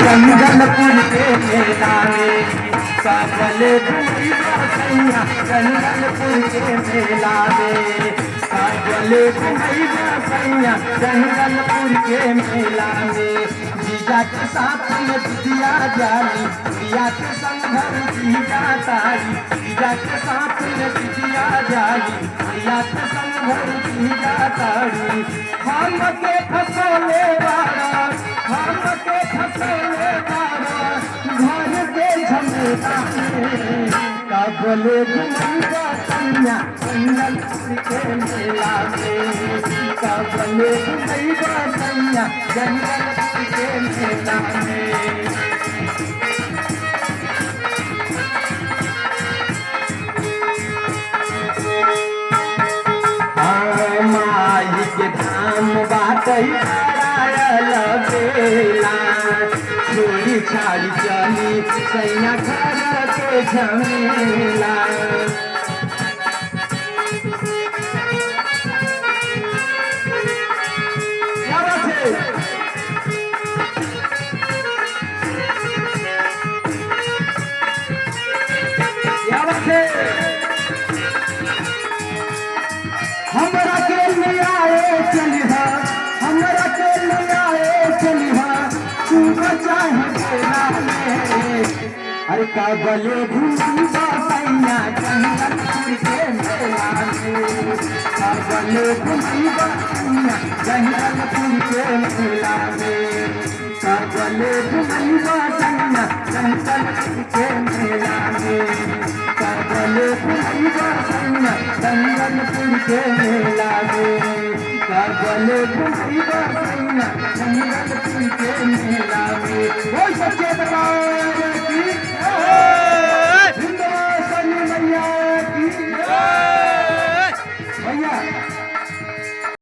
जंगलपुर के मेला में कागल घुमैया सैया जंगलपुर के मेला में कागल घुमैया सैया जंगलपुर के मेला में जीजा के साथ में दिया जाली दिया के संग घर जीजा तारी जीजा के साथ में दिया जाली दिया के संग घर जीजा तारी हम के फसले वाला हम के फसले वाला घर के झमेला में कागले घुमैया सैया जंगलपुर के मेला में कागले घुमैया सैया जंगलपुर के मेला में के धाम बाटई करायल बेला छोड़ी छाड़ी चली सैया घर के झमेला हमरा के लियाए चलिहा हमरा के लियाए चलिहा तू चाहे मेला में अरे कागले घुमैया सैया जंगलपुर के मेला में कागले घुमैया सैया जंगलपुर के मेला में कागले घुमैया सैया जंगलपुर के मेला में कागले घुमैया सैया जंगलपुर के मेला में कागले घुमैया सैया जंगलपुर के मेला में